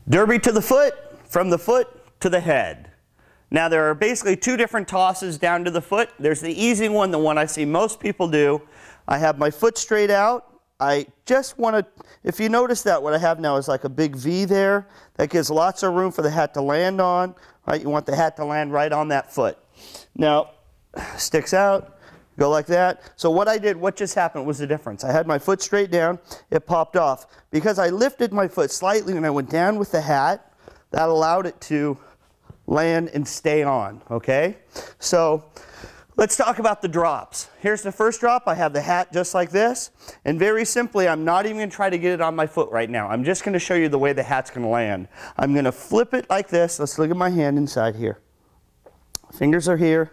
Derby to the foot, from the foot to the head. Now there are basically two different tosses down to the foot. There's the easy one, the one I see most people do. I have my foot straight out. I just want to, if you notice that what I have now is like a big V there. That gives lots of room for the hat to land on. Right? You want the hat to land right on that foot. Now, sticks out, go like that. So what I did, what just happened was the difference. I had my foot straight down, it popped off. Because I lifted my foot slightly and I went down with the hat, that allowed it to land and stay on, okay? So let's talk about the drops. Here's the first drop. I have the hat just like this. And very simply, I'm not even going to try to get it on my foot right now. I'm just going to show you the way the hat's going to land. I'm going to flip it like this. Let's look at my hand inside here. Fingers are here.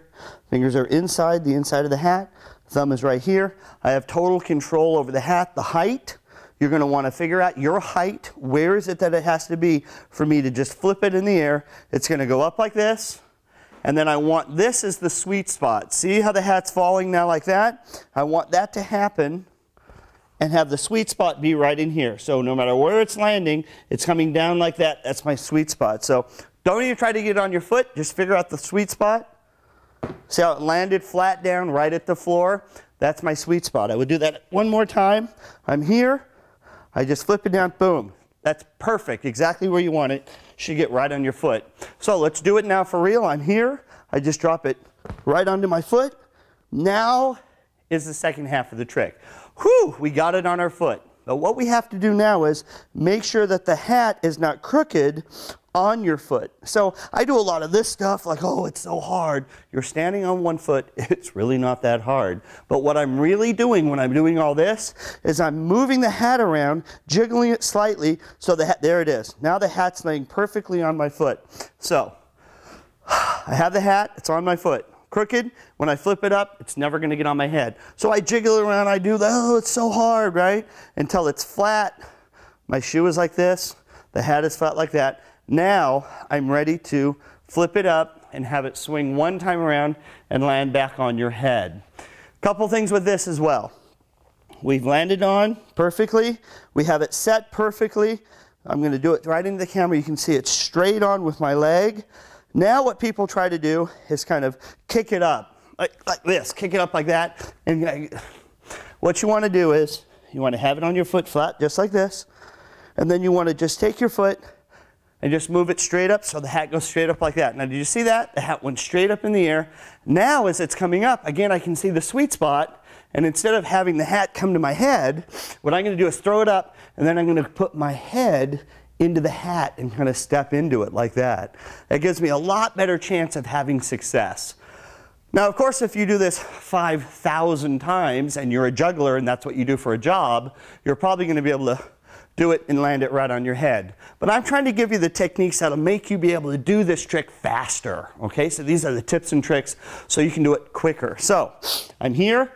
Fingers are inside the inside of the hat. Thumb is right here. I have total control over the hat, the height. You're going to want to figure out your height. Where is it that it has to be for me to just flip it in the air? It's going to go up like this. And then I want this as the sweet spot. See how the hat's falling now like that? I want that to happen and have the sweet spot be right in here. So no matter where it's landing, it's coming down like that. That's my sweet spot. So don't even try to get it on your foot. Just figure out the sweet spot. See how it landed flat down right at the floor? That's my sweet spot. I would do that one more time. I'm here. I just flip it down. Boom. That's perfect. Exactly where you want it. Should get right on your foot. So let's do it now for real. I'm here. I just drop it right onto my foot. Now is the second half of the trick. Whew, we got it on our foot. But what we have to do now is make sure that the hat is not crooked on your foot. So I do a lot of this stuff like, oh, it's so hard. You're standing on one foot. It's really not that hard. But what I'm really doing when I'm doing all this is I'm moving the hat around, jiggling it slightly so the hat, there it is. Now the hat's laying perfectly on my foot. So I have the hat, it's on my foot. Crooked, when I flip it up, it's never going to get on my head. So I jiggle it around, I do that, oh, it's so hard, right? Until it's flat. My shoe is like this, the hat is flat like that. Now I'm ready to flip it up and have it swing one time around and land back on your head. Couple things with this as well. We've landed on perfectly. We have it set perfectly. I'm going to do it right into the camera. You can see it straight on with my leg. Now what people try to do is kind of kick it up like this, kick it up like that. And what you want to do is you want to have it on your foot flat just like this. And then you want to just take your foot and just move it straight up so the hat goes straight up like that. Now did you see that? The hat went straight up in the air. Now as it's coming up, again I can see the sweet spot, and instead of having the hat come to my head, what I'm going to do is throw it up, and then I'm going to put my head into the hat and kind of step into it like that. That gives me a lot better chance of having success. Now of course if you do this 5,000 times and you're a juggler and that's what you do for a job, you're probably going to be able to do it and land it right on your head. But I'm trying to give you the techniques that'll make you be able to do this trick faster. Okay, so these are the tips and tricks so you can do it quicker. So I'm here.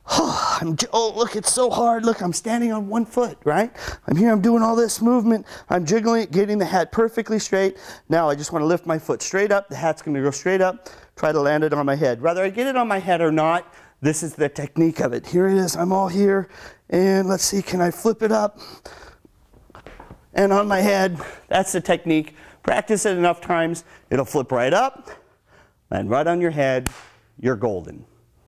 Oh, look, it's so hard. Look, I'm standing on one foot, right? I'm here, I'm doing all this movement. I'm jiggling it, getting the hat perfectly straight. Now I just want to lift my foot straight up. The hat's going to go straight up. Try to land it on my head. Whether I get it on my head or not, this is the technique of it. Here it is. I'm all here. And let's see, can I flip it up? And on my head, that's the technique. Practice it enough times, it'll flip right up, land right on your head. You're golden.